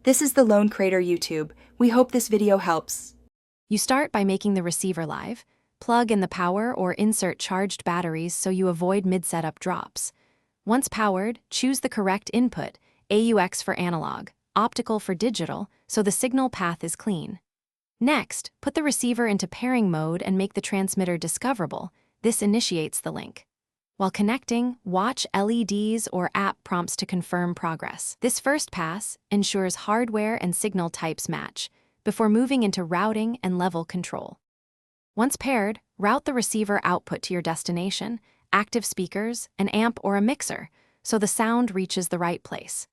This is the Lone Crater YouTube. We hope this video helps. You start by making the receiver live, plug in the power or insert charged batteries so you avoid mid-setup drops. Once powered, choose the correct input, AUX for analog, optical for digital, so the signal path is clean. Next, put the receiver into pairing mode and make the transmitter discoverable. This initiates the link. While connecting, watch LEDs or app prompts to confirm progress. This first pass ensures hardware and signal types match, before moving into routing and level control. Once paired, route the receiver output to your destination, active speakers, an amp or a mixer, so the sound reaches the right place.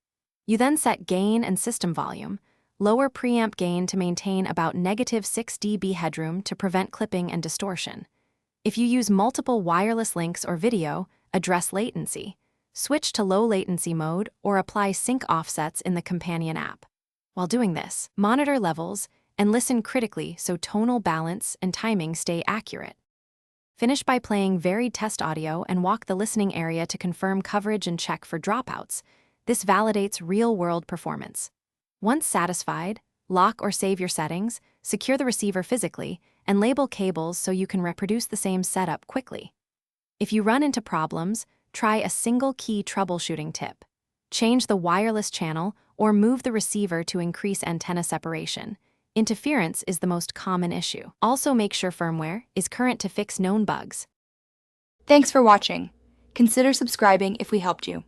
You then set gain and system volume, lower preamp gain to maintain about -6 dB headroom to prevent clipping and distortion. If you use multiple wireless links or video, address latency. Switch to low latency mode or apply sync offsets in the companion app. While doing this, monitor levels and listen critically so tonal balance and timing stay accurate. Finish by playing varied test audio and walk the listening area to confirm coverage and check for dropouts. This validates real-world performance. Once satisfied, lock or save your settings, secure the receiver physically, and label cables so you can reproduce the same setup quickly. If you run into problems, try a single-key troubleshooting tip. Change the wireless channel or move the receiver to increase antenna separation. Interference is the most common issue. Also make sure firmware is current to fix known bugs. Thanks for watching. Consider subscribing if we helped you.